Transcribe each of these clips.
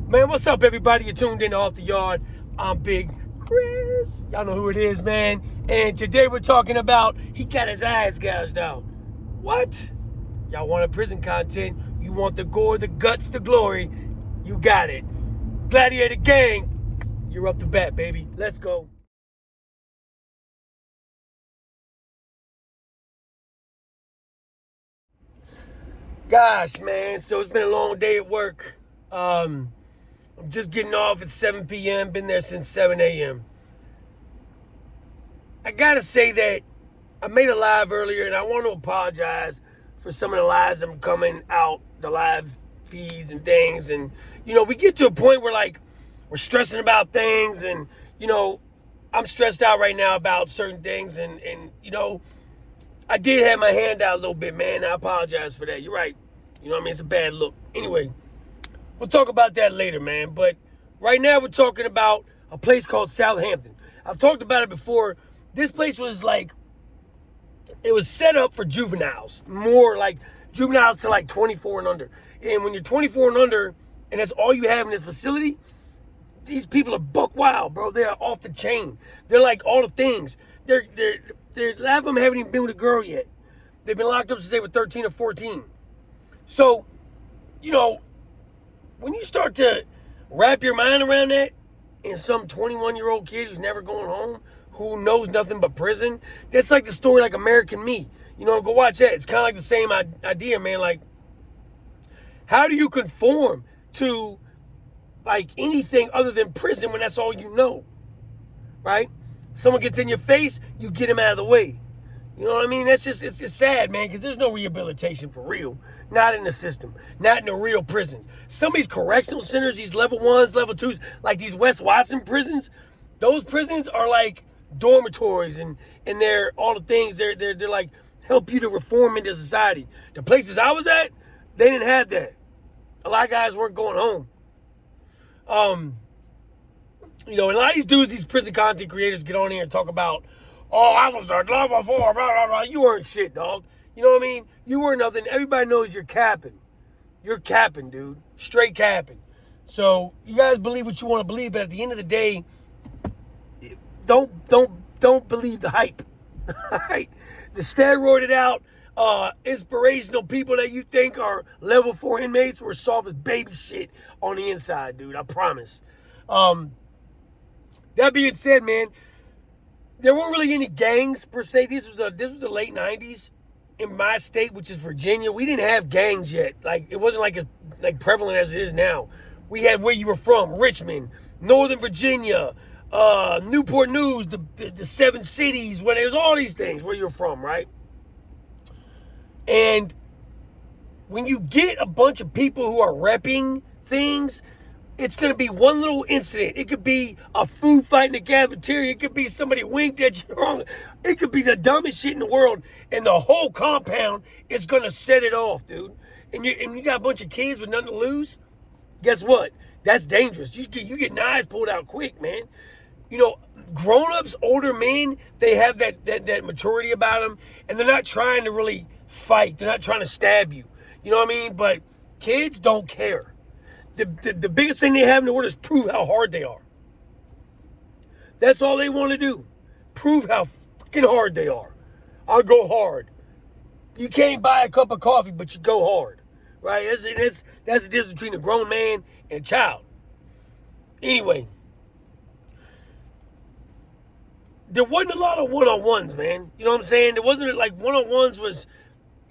Man, what's up, everybody? You're tuned in to Off the Yard. I'm Big Chris. Y'all know who it is, man. And today we're talking about he got his eyes gouged out. What? Y'all wanted prison content. You want the gore, the guts, the glory. You got it. Gladiator Gang, you're up to bat, baby. Let's go. Gosh, man. So it's been a long day at work. I'm just getting off at 7 p.m. Been there since 7 a.m. I gotta say that I made a live earlier, and I want to apologize for some of the lies that are coming out, the live feeds and things. And, we get to a point where, we're stressing about things, and, I'm stressed out right now about certain things, and I did have my hand out a little bit, man. I apologize for that. You're right. It's a bad look. Anyway, we'll talk about that later, man. But right now we're talking about a place called Southampton. I've talked about it before. This place was it was set up for juveniles, more like juveniles to 24 and under. And when you're 24 and under, and that's all you have in this facility, these people are buck wild, bro. They are off the chain. They're like all the things. They're a lot of them haven't even been with a girl yet. They've been locked up since they were 13 or 14. So, when you start to wrap your mind around that, and some 21-year-old kid who's never going home, who knows nothing but prison, that's like the story like American Me. Go watch that. It's kind of like the same idea, man. Like, how do you conform to anything other than prison when that's all you know, right? Someone gets in your face, you get him out of the way. You know what I mean? That's just, it's sad, man, because there's no rehabilitation for real. Not in the system. Not in the real prisons. Some of these correctional centers, these level 1s, level 2s, like these West Watson prisons, those prisons are like dormitories, and they're all the things. They're like help you to reform into society. The places I was at, they didn't have that. A lot of guys weren't going home. And a lot of these dudes, these prison content creators, get on here and talk about, oh, I was a level 4, blah, blah, blah. You weren't shit, dog. You know what I mean? You were nothing. Everybody knows you're capping. You're capping, dude. Straight capping. So you guys believe what you want to believe, but at the end of the day, don't believe the hype. Right? The steroided out, inspirational people that you think are level 4 inmates were soft as baby shit on the inside, dude. I promise. That being said, man, there weren't really any gangs per se. This was the late 90s in my state, which is Virginia. We didn't have gangs yet. It wasn't as prevalent as it is now. We had where you were from, Richmond, Northern Virginia, Newport News, the 7 cities, where there's all these things where you're from, right? And when you get a bunch of people who are repping things, it's going to be one little incident. It could be a food fight in the cafeteria. It could be somebody winked at you wrong. It could be the dumbest shit in the world. And the whole compound is going to set it off, dude. And you got a bunch of kids with nothing to lose. Guess what? That's dangerous. You get knives pulled out quick, man. Grown-ups, older men, they have that maturity about them. And they're not trying to really fight. They're not trying to stab you. You know what I mean? But kids don't care. The biggest thing they have in the world is prove how hard they are. That's all they want to do. Prove how fucking hard they are. I'll go hard. You can't buy a cup of coffee, but you go hard. Right? That's the difference between a grown man and a child. Anyway. There wasn't a lot of one-on-ones, man. You know what I'm saying? There wasn't one-on-ones was,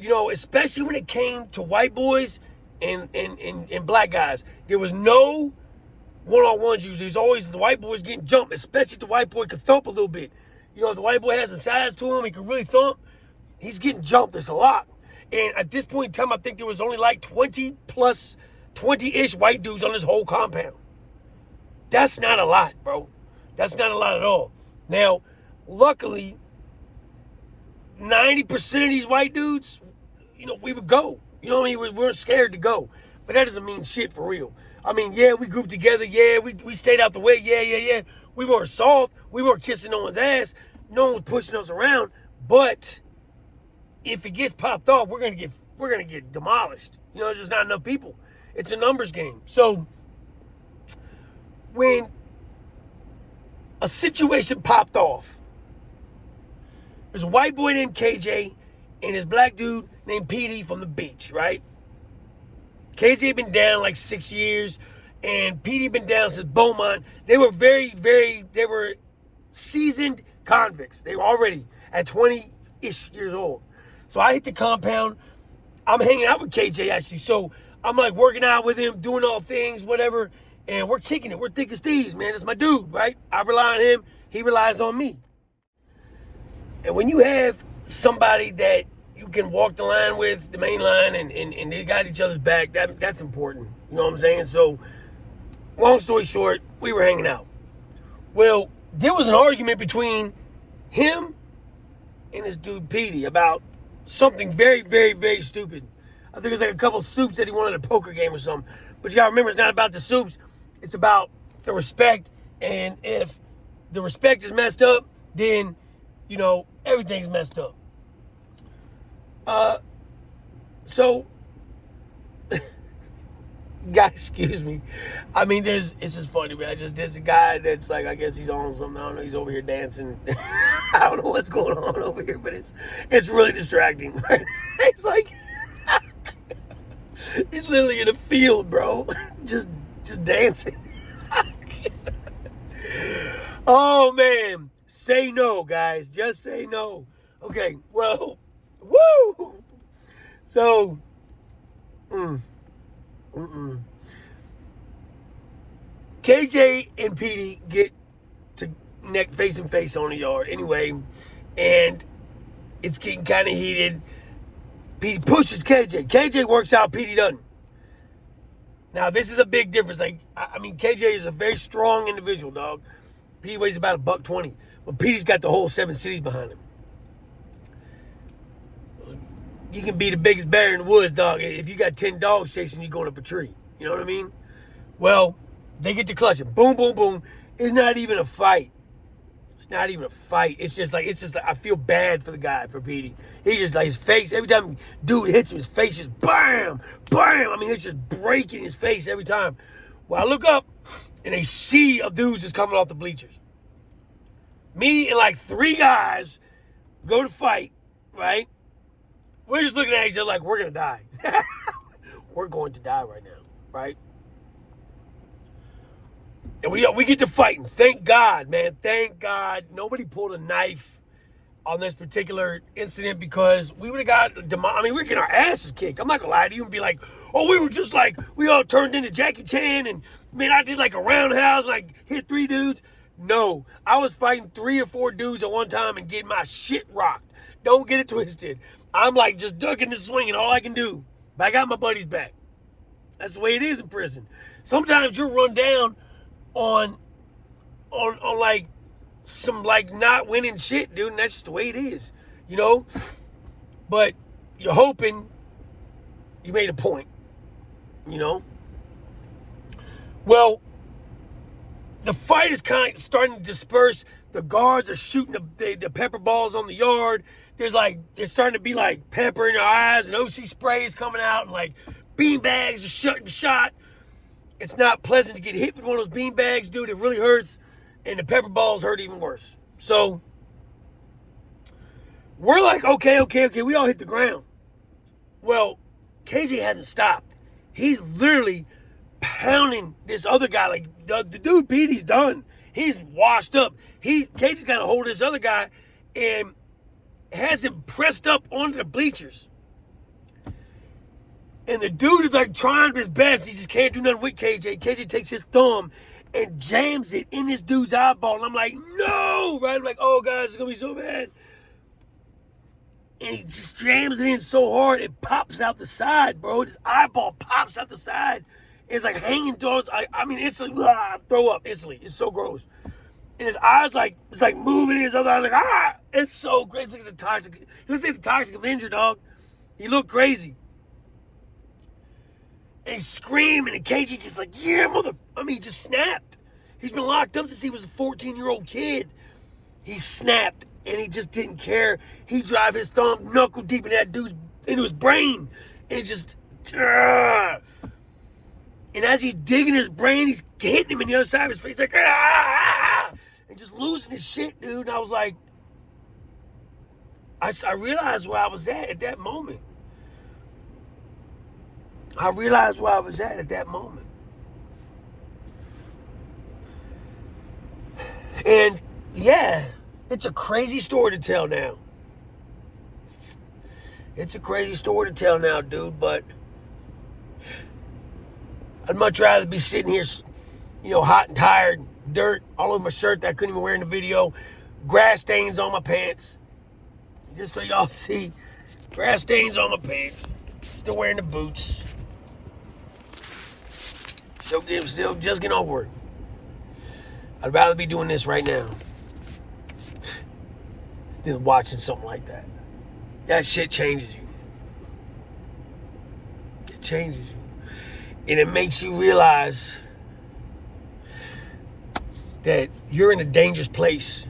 especially when it came to white boys and black guys. There was no one-on-ones usually. There's always the white boys getting jumped, especially if the white boy could thump a little bit. If the white boy has some size to him, he can really thump, he's getting jumped. There's a lot. And at this point in time, I think there was only 20-ish white dudes on this whole compound. That's not a lot, bro. That's not a lot at all. Now, luckily, 90% of these white dudes, we would go. You know what I mean? We weren't scared to go. But that doesn't mean shit for real. I mean, yeah, we grouped together. Yeah, we stayed out the way. Yeah. We weren't soft. We weren't kissing no one's ass. No one was pushing us around. But if it gets popped off, we're gonna get demolished. There's just not enough people. It's a numbers game. So when a situation popped off. There's a white boy named KJ and this black dude named Petey from the beach, right? KJ been down like 6 years, and Petey been down since Beaumont. They were they were seasoned convicts. They were already at 20-ish years old. So I hit the compound. I'm hanging out with KJ, actually. So I'm like working out with him, doing all things, whatever. And we're kicking it. We're thick as thieves, man. That's my dude, right? I rely on him. He relies on me. And when you have somebody that you can walk the line with, the main line, and they got each other's back, that's important. You know what I'm saying? So, long story short, we were hanging out. Well, there was an argument between him and this dude Petey about something very stupid. I think it was like a couple of soups that he wanted at a poker game or something. But you gotta remember, it's not about the soups. It's about the respect. And if the respect is messed up, then, you know, everything's messed up. So, guys, excuse me. I mean, it's just funny, man. There's a guy that's like, I guess he's on something. I don't know. He's over here dancing. I don't know what's going on over here, but it's really distracting. Right? It's like, he's literally in a field, bro. just dancing. Oh, man. Say no, guys. Just say no. Okay, well, woo! So, KJ and Petey get to neck face and face on the yard anyway, and it's getting kind of heated. Petey pushes KJ. KJ works out, Petey doesn't. Now, this is a big difference. Like, I mean, KJ is a very strong individual, dog. Petey weighs about $120, but Petey's got the whole 7 cities behind him. You can be the biggest bear in the woods, dog. If you got 10 dogs chasing you going up a tree. You know what I mean? Well, they get to clutching. Boom, boom, boom. It's not even a fight. It's not even a fight. It's just like I feel bad for the guy, for Petey. He just like his face, every time dude hits him, his face just bam, bam. I mean, it's just breaking his face every time. Well, I look up and a sea of dudes just coming off the bleachers. Me and like 3 guys go to fight, right? We're just looking at each other like we're going to die. We're going to die right now, right? And we get to fighting. Thank God, man. Thank God. Nobody pulled a knife on this particular incident because we would have got, we were getting our asses kicked. I'm not going to lie to you and be like, oh, we were just like, we all turned into Jackie Chan and, man, I did like a roundhouse and like hit 3 dudes. No, I was fighting 3 or 4 dudes at one time and getting my shit rocked. Don't get it twisted. I'm like just ducking and swinging, all I can do. But I got my buddies back. That's the way it is in prison. Sometimes you'll run down on like some like not winning shit, dude, and that's just the way it is, you know? But you're hoping you made a point, you know? Well, the fight is kind of starting to disperse. The guards are shooting the pepper balls on the yard. There's starting to be like pepper in your eyes and OC spray is coming out and like bean bags are shot. It's not pleasant to get hit with one of those bean bags, dude. It really hurts. And the pepper balls hurt even worse. So we're like, okay. We all hit the ground. Well, KJ hasn't stopped. He's literally pounding this other guy. Like the dude Petey's done. He's washed up. KJ's got a hold of this other guy and has him pressed up onto the bleachers. And the dude is like trying his best. He just can't do nothing with KJ. KJ takes his thumb and jams it in this dude's eyeball. And I'm like, no! Right? I'm like, oh, guys, it's going to be so bad. And he just jams it in so hard, it pops out the side, bro. His eyeball pops out the side. It's like hanging towards, it's like, throw up instantly. It's so gross. And his eyes it's like moving. His other eyes like, it's so great. It's like the toxic. He looks like the Toxic Avenger, dog. He looked crazy. And he's screaming, and KG just like, yeah, he just snapped. He's been locked up since he was a 14-year-old kid. He snapped, and he just didn't care. He drive his thumb knuckle deep into his brain, and it just, And as he's digging his brain, he's hitting him in the other side of his face, like, ah! And just losing his shit, dude. And I was like, I realized where I was at that moment. I realized where I was at that moment. And yeah, it's a crazy story to tell now. It's a crazy story to tell now, dude, but I'd much rather be sitting here, hot and tired, dirt all over my shirt that I couldn't even wear in the video, grass stains on my pants. Just so y'all see, grass stains on my pants. Still wearing the boots. Still just getting over it. I'd rather be doing this right now than watching something like that. That shit changes you. It changes you. And it makes you realize that you're in a dangerous place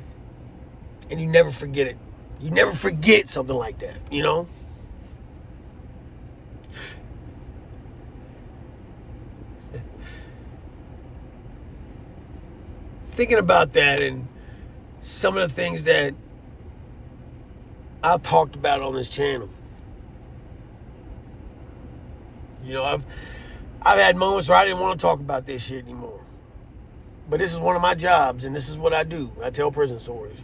and you never forget it. You never forget something like that, you know? Thinking about that and some of the things that I've talked about on this channel. I've had moments where I didn't want to talk about this shit anymore. But this is one of my jobs, and this is what I do. I tell prison stories.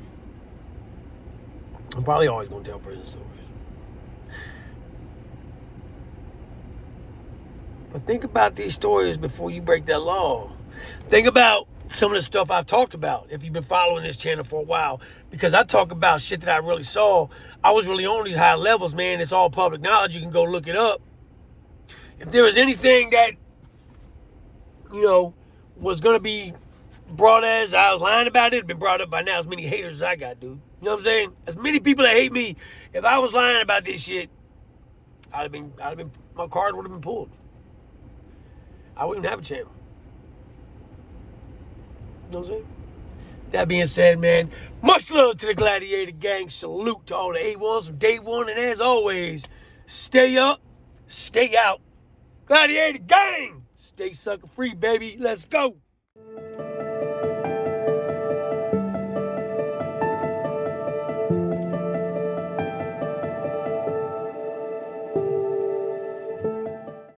I'm probably always going to tell prison stories. But think about these stories before you break that law. Think about some of the stuff I've talked about, if you've been following this channel for a while, because I talk about shit that I really saw. I was really on these high levels, man. It's all public knowledge. You can go look it up. If there was anything that, was going to be brought as I was lying about it, it'd been brought up by now. As many haters as I got, dude. You know what I'm saying? As many people that hate me, if I was lying about this shit, my card would have been pulled. I wouldn't have a channel. You know what I'm saying? That being said, man, much love to the Gladiator Gang. Salute to all the A1s from day one. And as always, stay up, stay out. Gladiator Gang, stay sucker free, baby. Let's go.